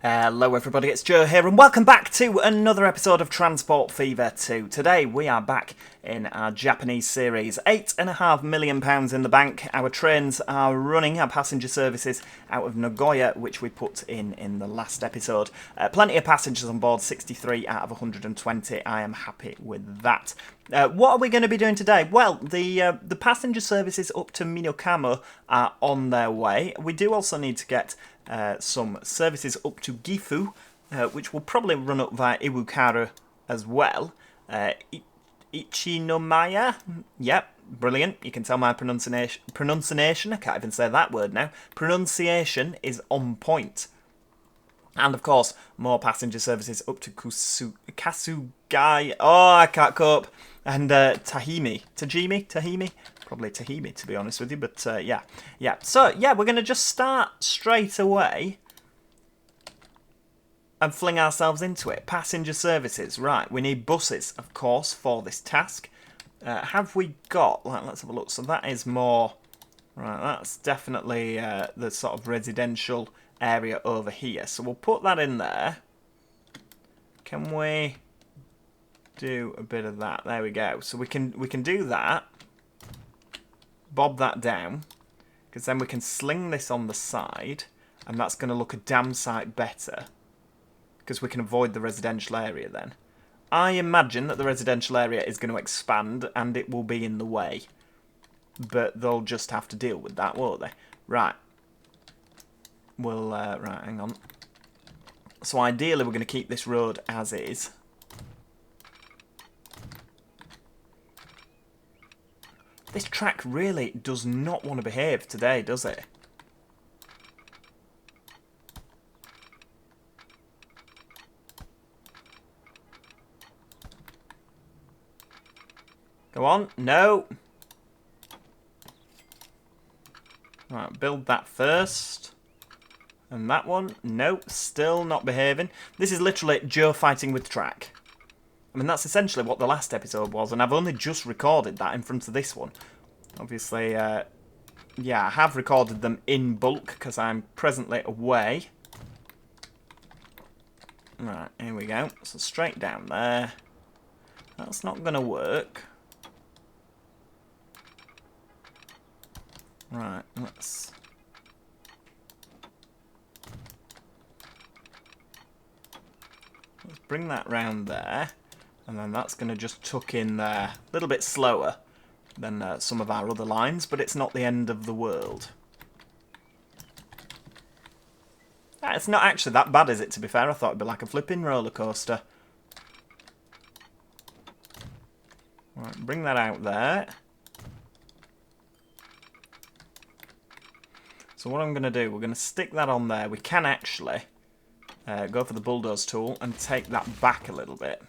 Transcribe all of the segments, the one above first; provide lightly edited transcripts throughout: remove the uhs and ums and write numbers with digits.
Hello everybody, it's Joe here and welcome back to another episode of Transport Fever 2. Today we are back in our Japanese series. £8.5 million in the bank. Our trains are running, our passenger services out of Nagoya, which we put in the last episode. Plenty of passengers on board, 63 out of 120. I am happy with that. What are we going to be doing today? Well, the passenger services up to Minokamo are on their way. We do also need to get some services up to Gifu, which will probably run up via Iwakura as well. Ichinomaya, yep, brilliant. You can tell my pronunciation, I can't even say that word now. Pronunciation is on point. And of course, more passenger services up to Kasugai. Oh, I can't cope. And Tahimi. Probably Tahimi, to be honest with you, but yeah. So, yeah, we're going to just start straight away and fling ourselves into it. Passenger services, right. We need buses, of course, for this task. Have we got, let's have a look. So that is more, right, that's definitely the sort of residential area over here. So we'll put that in there. Can we do a bit of that? There we go. So we can do that. Bob that down, because then we can sling this on the side, and that's going to look a damn sight better, because we can avoid the residential area then. I imagine that the residential area is going to expand, and it will be in the way, but they'll just have to deal with that, won't they? Right. We'll, right, hang on. So ideally we're going to keep this road as is. This track really does not want to behave today, does it? Go on. No. Right, build that first. And that one. Nope, still not behaving. This is literally Joe fighting with track. I mean, that's essentially what the last episode was, and I've only just recorded that in front of this one. Obviously, yeah, I have recorded them in bulk, because I'm presently away. Right, here we go. So straight down there. That's not going to work. Right, let's bring that round there. And then that's going to just tuck in there a little bit slower than some of our other lines, but it's not the end of the world. It's not actually that bad, is it, to be fair? I thought it'd be like a flipping roller coaster. Right, bring that out there. So what I'm going to do, we're going to stick that on there. We can actually go for the bulldoze tool and take that back a little bit.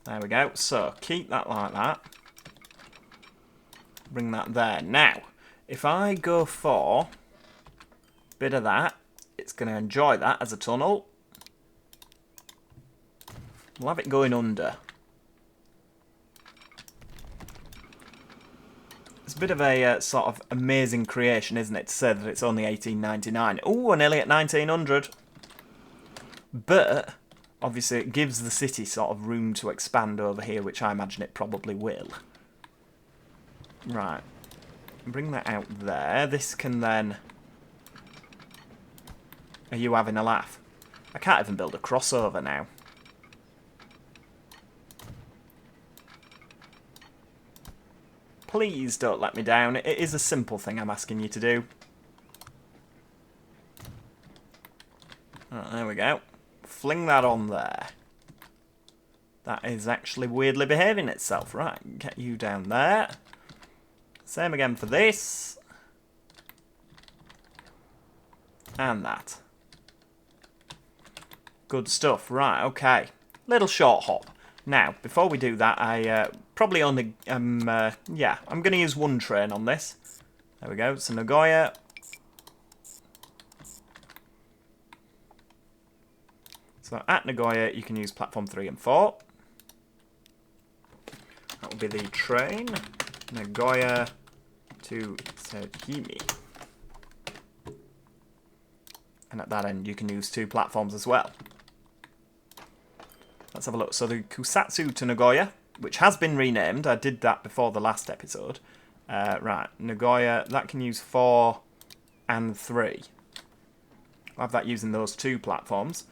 There we go. So, keep that like that. Bring that there. Now, if I go for a bit of that, it's going to enjoy that as a tunnel. We'll have it going under. It's a bit of a sort of amazing creation, isn't it, to say that it's only $18.99. Ooh, we're nearly at 1900. But obviously, it gives the city sort of room to expand over here, which I imagine it probably will. Right. Bring that out there. This can then... Are you having a laugh? I can't even build a crossover now. Please don't let me down. It is a simple thing I'm asking you to do. Right, there we go. Fling that on there. That is actually weirdly behaving itself. Right, get you down there. Same again for this. And that. Good stuff. Right, okay. Little short hop. Now, before we do that, I probably only... yeah, I'm going to use one train on this. There we go. So Nagoya... So at Nagoya, you can use platform 3 and 4. That will be the train. Nagoya to Tsukimi. And at that end, you can use 2 platforms as well. Let's have a look. So the Kusatsu to Nagoya, which has been renamed. I did that before the last episode. Right, Nagoya, that can use 4 and 3. I'll have that using those 2 platforms.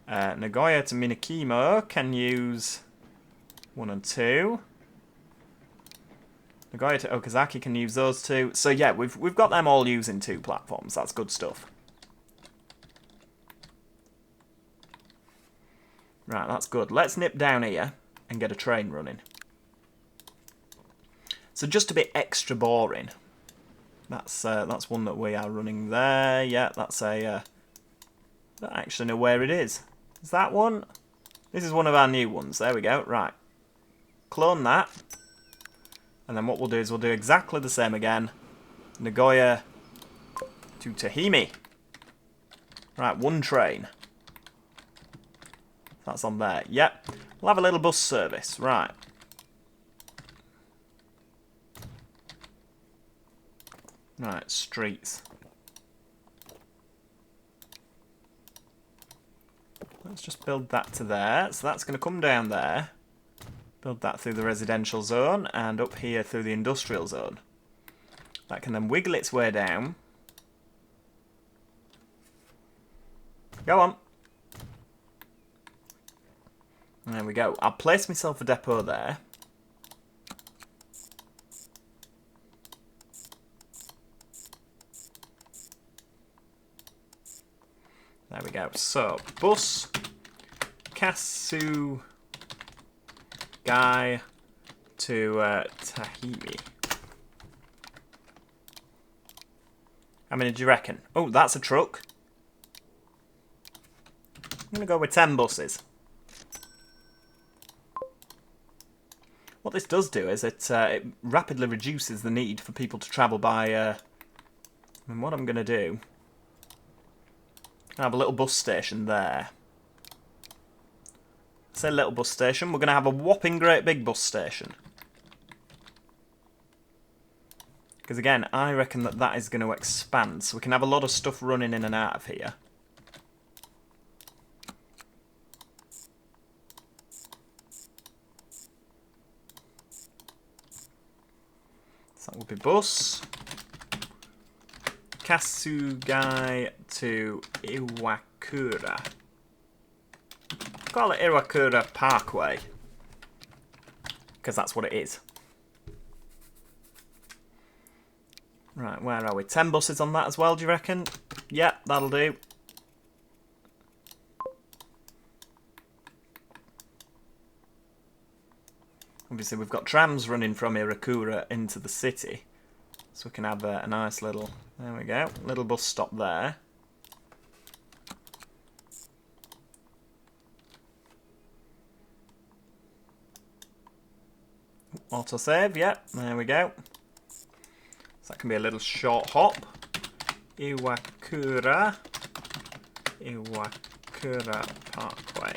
Nagoya to Minakimo can use 1 and 2. Nagoya to Okazaki can use those 2. So yeah, we've got them all using 2 platforms. That's good stuff. Right, that's good. Let's nip down here and get a train running. So just a bit extra boring. That's one that we are running there. Yeah, that's a... I don't actually know where it is. Is that one? This is one of our new ones. There we go. Right. Clone that. And then what we'll do is we'll do exactly the same again. Nagoya to Tahimi. Right, 1 train. That's on there. Yep. We'll have a little bus service. Right. Right, streets. Let's just build that to there. So that's going to come down there. Build that through the residential zone and up here through the industrial zone. That can then wiggle its way down. Go on. There we go. I'll place myself a depot there. There we go. So, bus, Kasu, guy to Tahimi. How many do you reckon? Oh, that's a truck. I'm going to go with 10 buses. What this does do is it rapidly reduces the need for people to travel by... and what I'm going to do... I have a little bus station there. Say little bus station. We're going to have a whopping great big bus station. Because again, I reckon that that is going to expand. So we can have a lot of stuff running in and out of here. So that will be bus. Kasugai to Iwakura. Call it Iwakura Parkway. Because that's what it is. Right, where are we? 10 buses on that as well, do you reckon? Yep, that'll do. Obviously, we've got trams running from Iwakura into the city. So we can have a nice little... There we go. Little bus stop there. Autosave, yep. There we go. So that can be a little short hop. Iwakura Parkway.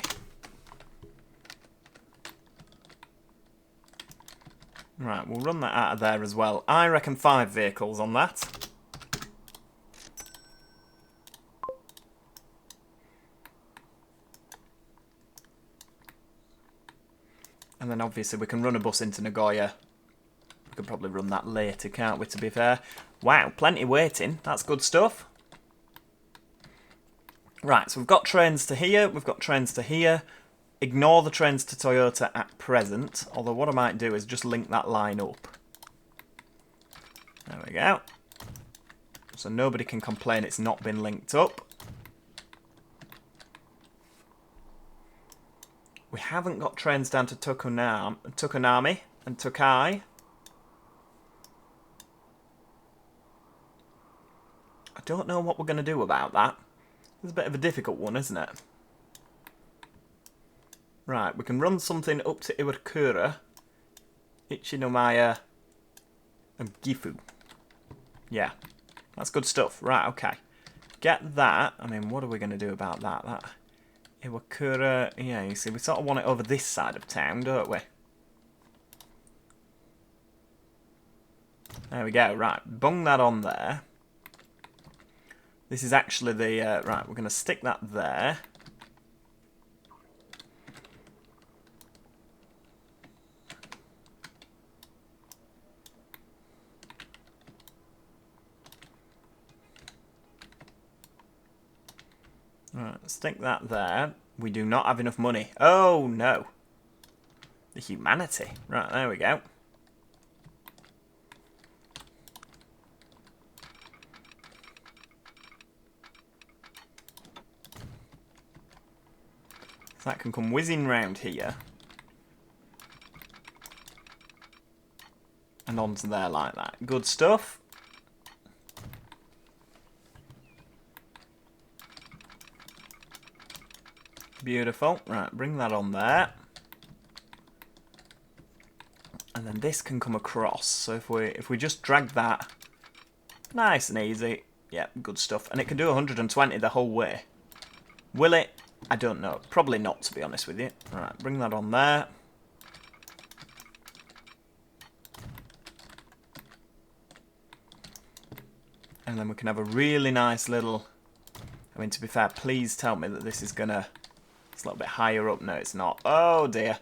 Right, we'll run that out of there as well. I reckon 5 vehicles on that. And then obviously we can run a bus into Nagoya. We could probably run that later, can't we, to be fair? Wow, plenty waiting. That's good stuff. Right, so we've got trains to here. We've got trains to here. Ignore the trains to Toyota at present. Although what I might do is just link that line up. There we go. So nobody can complain it's not been linked up. We haven't got trains down to Tokonami and Tokai. I don't know what we're going to do about that. It's a bit of a difficult one, isn't it? Right, we can run something up to Iwakura, Ichinomiya, and Gifu. Yeah, that's good stuff. Right, okay. Get that. I mean, what are we going to do about that? That Iwakura, yeah, you see, we sort of want it over this side of town, don't we? There we go, right. Bung that on there. This is actually the... right, we're going to stick that there. Right, stick that there. We do not have enough money. Oh, no. The humanity. Right, there we go. So that can come whizzing round here. And onto there like that. Good stuff. Beautiful. Right, bring that on there. And then this can come across. So if we just drag that nice and easy. Yeah, good stuff. And it can do 120 the whole way. Will it? I don't know. Probably not, to be honest with you. Right, bring that on there. And then we can have a really nice little... I mean, to be fair, please tell me that this is going to... It's a little bit higher up. No, it's not. Oh, dear.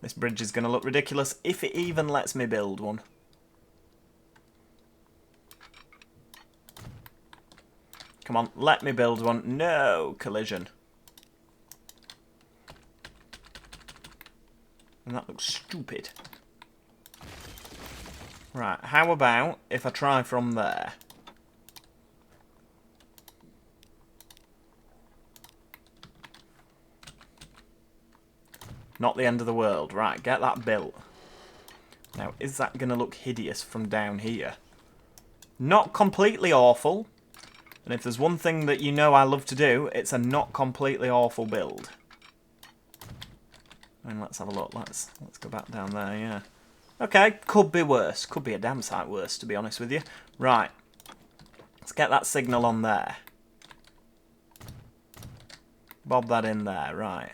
This bridge is going to look ridiculous if it even lets me build one. Come on, let me build one. No, collision. And that looks stupid. Right, how about if I try from there? Not the end of the world. Right, get that built. Now, is that going to look hideous from down here? Not completely awful. And if there's one thing that you know I love to do, it's a not completely awful build. And let's have a look. Let's go back down there, yeah. Okay, could be worse. Could be a damn sight worse, to be honest with you. Right. Let's get that signal on there. Bob that in there, right.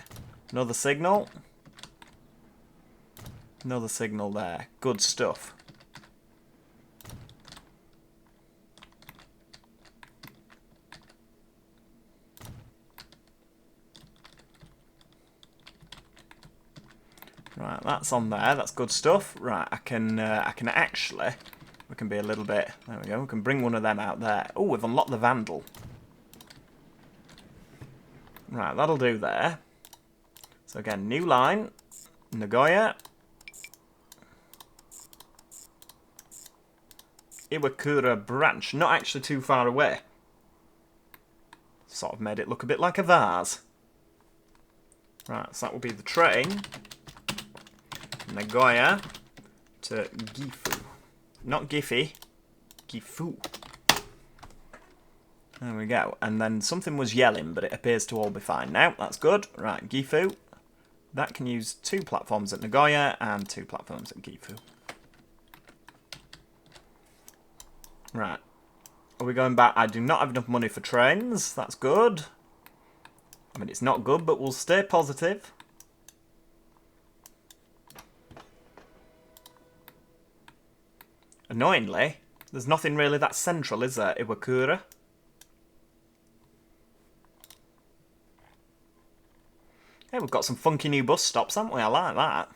Another signal. Another signal there. Good stuff. Right, that's on there. That's good stuff. Right, I can actually... We can be a little bit... There we go. We can bring one of them out there. Oh, we've unlocked the Vandal. Right, that'll do there. So again, new line. Nagoya. Iwakura branch. Not actually too far away. Sort of made it look a bit like a vase. Right, so that will be the train. Nagoya to Gifu. Not Giffy. Gifu. There we go. And then something was yelling, but it appears to all be fine now. That's good. Right, Gifu. That can use 2 platforms at Nagoya and 2 platforms at Gifu. Right. Are we going back? I do not have enough money for trains. That's good. I mean, it's not good, but we'll stay positive. Annoyingly, there's nothing really that central, is there, Iwakura? Hey, we've got some funky new bus stops, haven't we? I like that.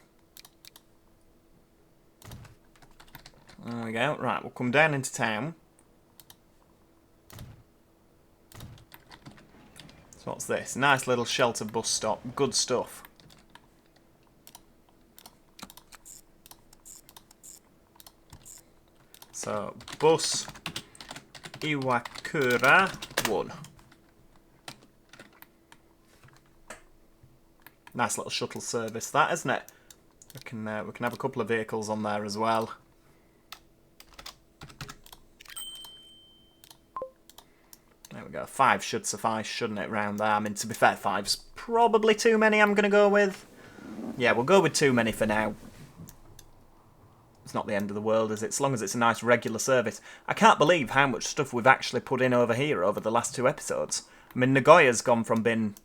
There we go. Right, we'll come down into town. So what's this? Nice little shelter bus stop. Good stuff. So, bus Iwakura 1. Nice little shuttle service, that, isn't it? We can have a couple of vehicles on there as well. There we go. 5 should suffice, shouldn't it, round there? I mean, to be fair, 5's probably too many I'm going to go with. Yeah, we'll go with too many for now. It's not the end of the world, is it? As long as it's a nice regular service. I can't believe how much stuff we've actually put in over here over the last 2 episodes. I mean, Nagoya's gone from being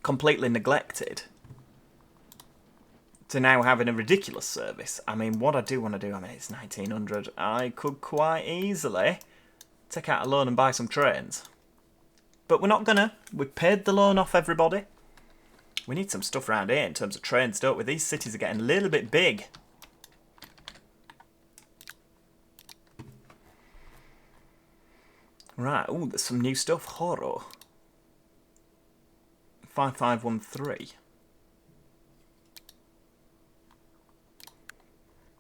completely neglected to now having a ridiculous service. I mean, what I do want to do, I mean, it's 1900. I could quite easily take out a loan and buy some trains. But we're not gonna. We've paid the loan off, everybody. We need some stuff around here in terms of trains, don't we? These cities are getting a little bit big. Right, oh, there's some new stuff. Horror. 5513.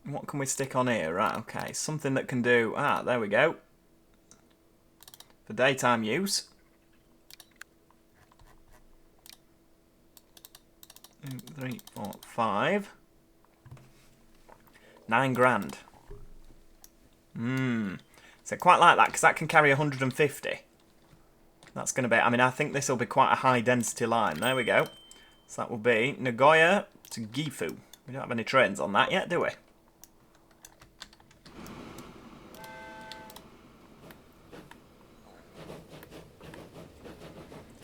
What can we stick on here? Right, okay. Something that can do... Ah, there we go. For daytime use. 2, 3, 4, 5. 9 grand. So I quite like that, because that can carry 150. That's going to be... I mean, I think this will be quite a high-density line. There we go. So that will be Nagoya to Gifu. We don't have any trains on that yet, do we?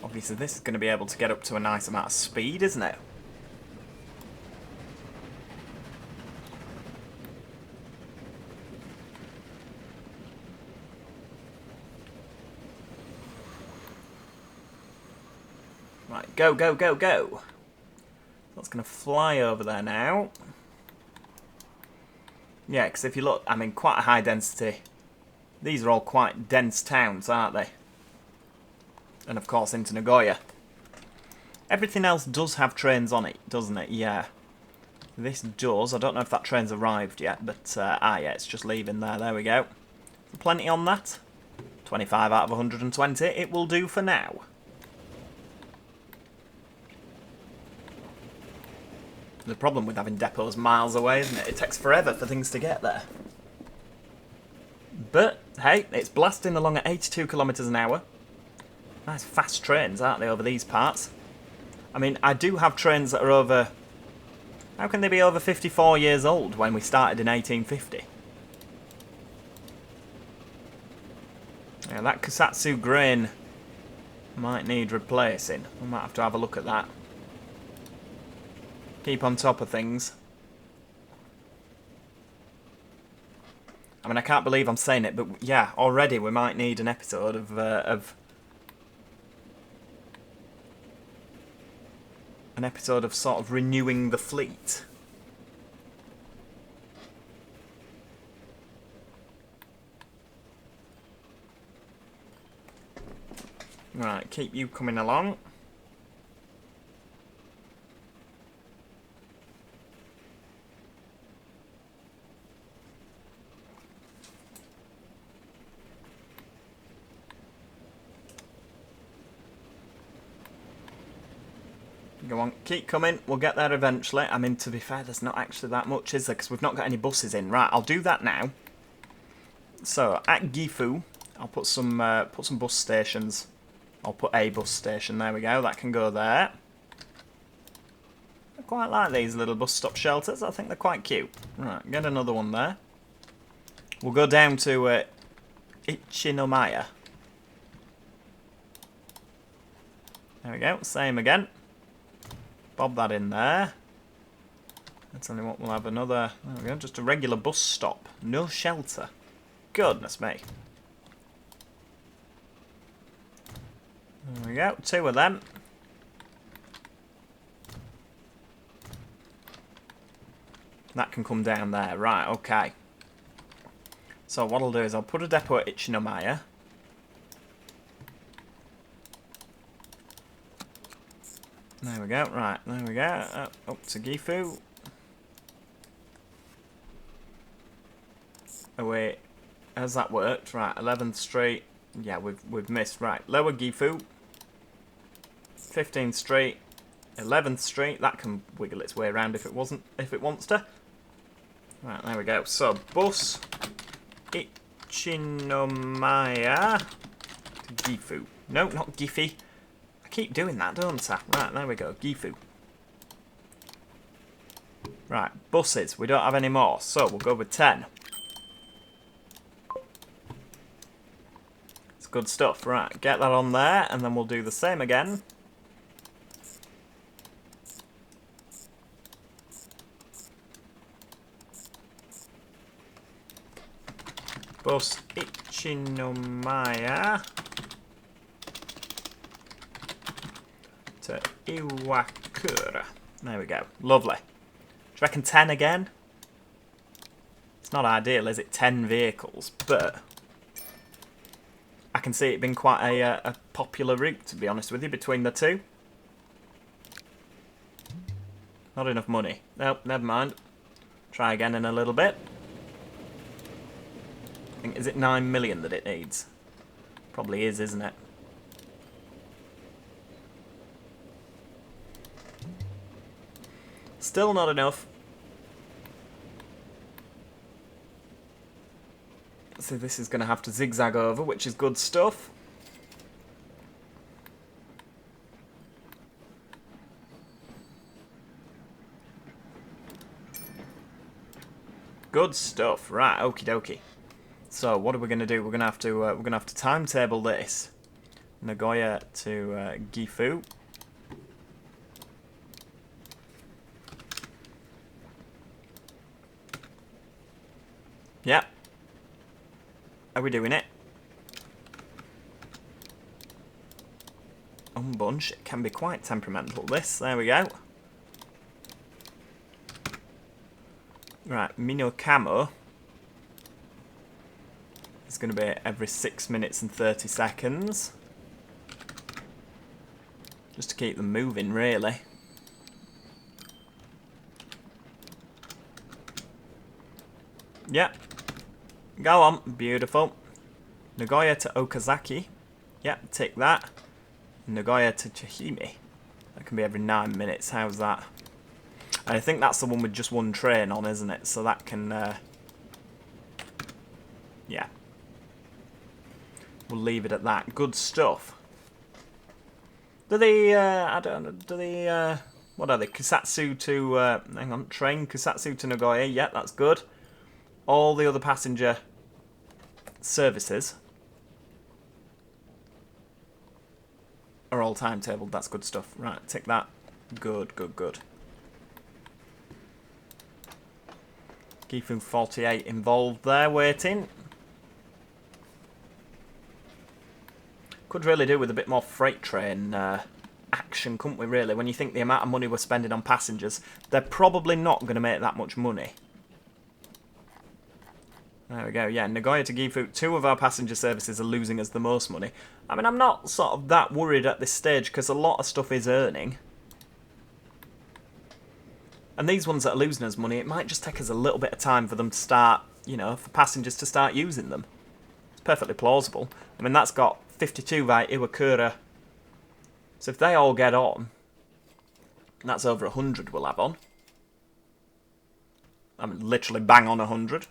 Obviously, this is going to be able to get up to a nice amount of speed, isn't it? Right, go, go, go, go. That's going to fly over there now. Yeah, because if you look, I mean, quite a high density. These are all quite dense towns, aren't they? And of course into Nagoya. Everything else does have trains on it, doesn't it? Yeah. This does. I don't know if that train's arrived yet, but yeah, it's just leaving there. There we go. Plenty on that. 25 out of 120. It will do for now. The problem with having depots miles away, isn't it? It takes forever for things to get there. But, hey, it's blasting along at 82 kilometres an hour. Nice fast trains, aren't they, over these parts? I mean, I do have trains that are over... How can they be over 54 years old when we started in 1850? Yeah, that Kusatsu grain might need replacing. We might have to have a look at that. Keep on top of things. I mean, I can't believe I'm saying it, but yeah, already we might need an episode of an episode of sort of renewing the fleet. Right, keep you coming along. Go on, keep coming. We'll get there eventually. I mean, to be fair, there's not actually that much, is there? Because we've not got any buses in. Right, I'll do that now. So, at Gifu, I'll put some bus stations. I'll put a bus station. There we go. That can go there. I quite like these little bus stop shelters. I think they're quite cute. Right, get another one there. We'll go down to Ichinomiya. There we go. Same again. Bob that in there. I'll tell you what, we'll have another... There we go, just a regular bus stop. No shelter. Goodness me. There we go, 2 of them. That can come down there. Right, okay. So what I'll do is I'll put a depot at Ichinomiya. There we go, right, there we go. Up to Gifu. Oh wait, has that worked? Right, 11th Street. Yeah, we've missed. Right, Lower Gifu. 15th Street. 11th Street. That can wiggle its way around if it wants to. Right, there we go. So bus Ichinomiya to Gifu. No, not Gifi. Keep doing that, don't I? Right, there we go. Gifu. Right, buses. We don't have any more, so we'll go with 10. It's good stuff. Right, get that on there, and then we'll do the same again. Bus Ichinomiya to Iwakura. There we go. Lovely. Do you reckon 10 again? It's not ideal, is it? 10 vehicles, but I can see it being quite a popular route, to be honest with you, between the two. Not enough money. Nope, never mind. Try again in a little bit. I think, is it 9 million that it needs? Probably is, isn't it? Still not enough. So this is going to have to zigzag over, which is good stuff. Good stuff. Right, okie dokie. So what are we going to do? We're going to have to timetable this. Nagoya to Gifu. Yep. Are we doing it? Unbunch. It can be quite temperamental, this. There we go. Right, Mino Camo is going to be every 6 minutes and 30 seconds. Just to keep them moving, really. Yep. Go on. Beautiful. Nagoya to Okazaki. Yep, tick that. Nagoya to Chihime. That can be every 9 minutes. How's that? And I think that's the one with just one train on, isn't it? So that can... yeah. We'll leave it at that. Good stuff. Do they... I don't know. Do they... what are they? Kusatsu to... hang on. Train Kusatsu to Nagoya. Yeah, that's good. All the other passenger services are all timetabled. That's good stuff. Right, tick that. Good, good, good. Gifu 48 involved there, waiting. Could really do with a bit more freight train action, couldn't we, really? When you think the amount of money we're spending on passengers, they're probably not going to make that much money. There we go, yeah, Nagoya to Gifu, 2 of our passenger services are losing us the most money. I mean, I'm not sort of that worried at this stage, because a lot of stuff is earning. And these ones that are losing us money, it might just take us a little bit of time for them to start, you know, for passengers to start using them. It's perfectly plausible. I mean, that's got 52 by Iwakura. So if they all get on, that's over 100 we'll have on. I mean, literally bang on 100.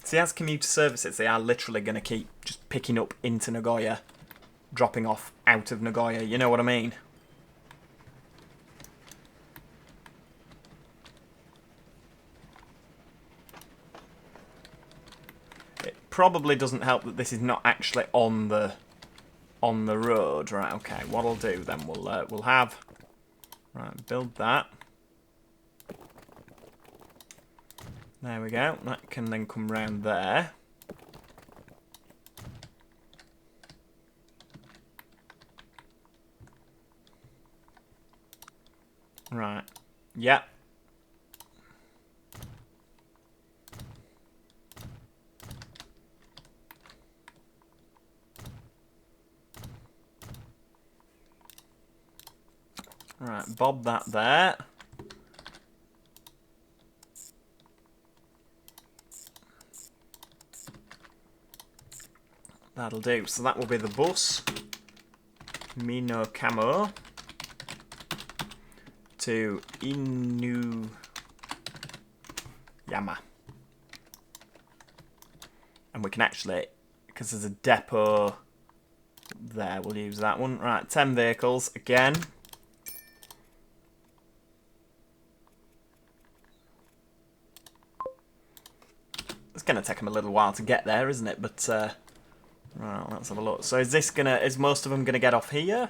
See, as commuter services, they are literally going to keep just picking up into Nagoya, dropping off out of Nagoya, you know what I mean? It probably doesn't help that this is not actually on the road. Right, okay, what I'll do then, we'll have... Right, build that. There we go. That can then come round there. Right. Yep. Right, bob that there. That'll do. So that will be the bus. Mino Camo to Inuyama. And we can actually, because there's a depot there, we'll use that one. Right, 10 vehicles again. It's going to take them a little while to get there, isn't it? But right, let's have a look. So is most of them gonna get off here?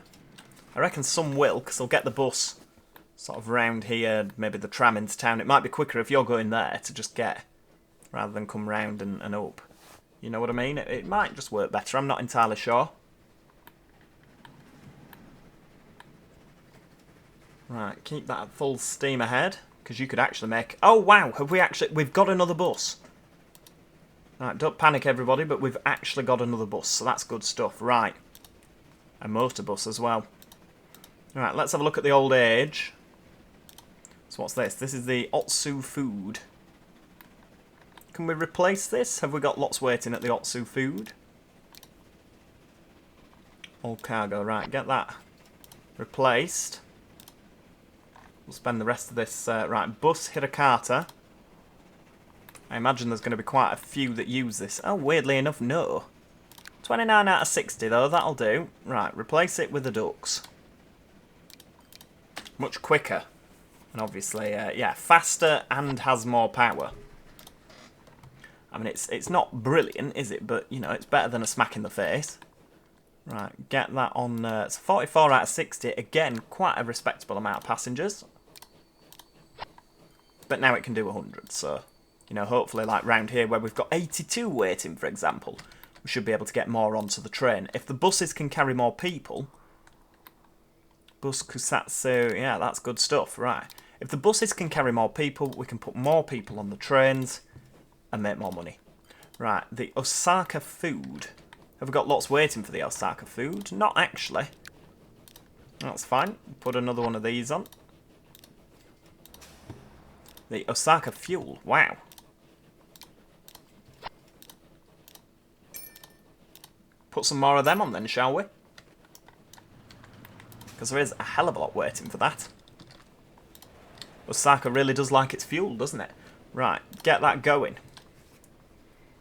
I reckon some will, because they'll get the bus sort of round here, maybe the tram into town. It might be quicker if you're going there to just get, rather than come round and up. You know what I mean? It might just work better. I'm not entirely sure. Right, keep that full steam ahead, because you could actually make... Oh, wow, have we actually... We've got another bus. Right, don't panic, everybody, but we've actually got another bus, so that's good stuff. Right. A motor bus as well. Right, let's have a look at the old age. So what's this? This is the Otsu Food. Can we replace this? Have we got lots waiting at the Otsu Food? All cargo, right, get that replaced. We'll spend the rest of this... right, bus Hirakata. I imagine there's going to be quite a few that use this. Oh, weirdly enough, no. 29 out of 60, though. That'll do. Right, replace it with the ducks. Much quicker. And obviously, yeah, faster and has more power. I mean, it's not brilliant, is it? But, you know, it's better than a smack in the face. Right, get that on... it's 44 out of 60. Again, quite a respectable amount of passengers. But now it can do 100, so... You know, hopefully, like, round here where we've got 82 waiting, for example, we should be able to get more onto the train. If the buses can carry more people... Bus Kusatsu, yeah, that's good stuff, right. If the buses can carry more people, we can put more people on the trains and make more money. Right, the Osaka Food. Have we got lots waiting for the Osaka Food? Not actually. That's fine. Put another one of these on. The Osaka Fuel. Wow. Put some more of them on then, shall we? Because there is a hell of a lot waiting for that. Osaka really does like its fuel, doesn't it? Right, get that going.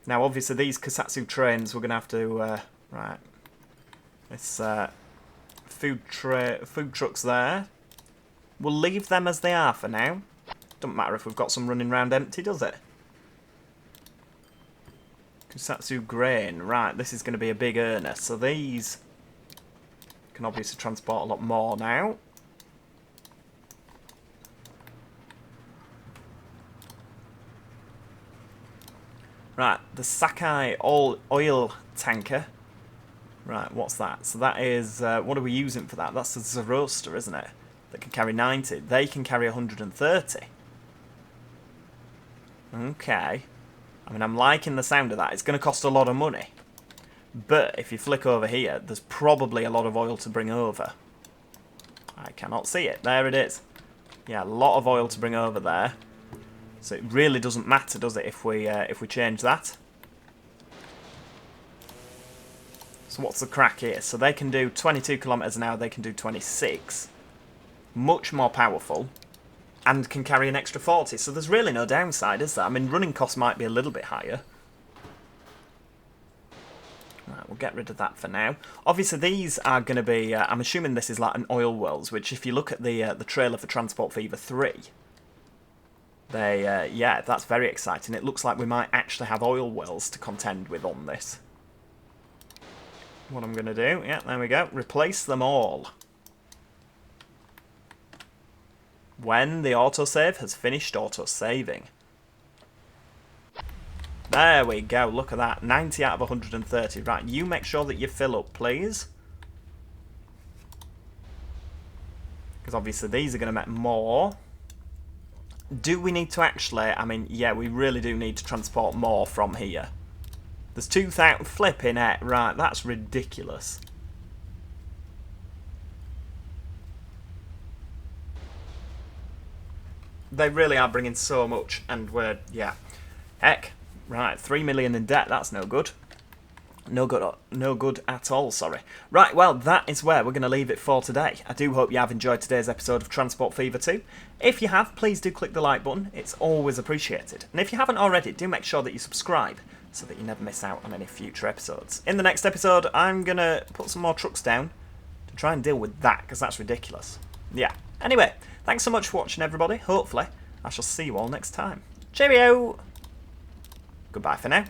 Now, obviously, these Kusatsu trains, we're going to have to... right. This food trucks there. We'll leave them as they are for now. Doesn't matter if we've got some running round empty, does it? Kusatsu grain. Right, this is going to be a big earner. So these can obviously transport a lot more now. Right, the Sakai oil tanker. Right, what's that? So that is... what are we using for that? That's the Zoroaster, isn't it? That can carry 90. They can carry 130. Okay. I mean, I'm liking the sound of that. It's going to cost a lot of money. But if you flick over here, there's probably a lot of oil to bring over. I cannot see it. There it is. Yeah, a lot of oil to bring over there. So it really doesn't matter, does it, if we change that? So what's the crack here? So they can do 22 kilometers an hour. They can do 26. Much more powerful. And can carry an extra 40. So there's really no downside, is there? I mean, running costs might be a little bit higher. Right, we'll get rid of that for now. Obviously, these are going to be... I'm assuming this is like an oil wells, which if you look at the trailer for Transport Fever 3... They, yeah, that's very exciting. It looks like we might actually have oil wells to contend with on this. What I'm going to do, yeah, there we go. Replace them all. When the autosave has finished autosaving. There we go, look at that. 90 out of 130. Right, you make sure that you fill up, please. Because obviously these are going to make more. Do we need to actually... I mean, yeah, we really do need to transport more from here. There's 2,000... Flipping it. Right, that's ridiculous. They really are bringing so much, and we're... Yeah. Heck. Right, 3 million in debt. That's no good. No good at all, sorry. Right, well, that is where we're going to leave it for today. I do hope you have enjoyed today's episode of Transport Fever 2. If you have, please do click the like button. It's always appreciated. And if you haven't already, do make sure that you subscribe so that you never miss out on any future episodes. In the next episode, I'm going to put some more trucks down to try and deal with that, because that's ridiculous. Yeah. Anyway, thanks so much for watching, everybody. Hopefully, I shall see you all next time. Cheerio! Goodbye for now.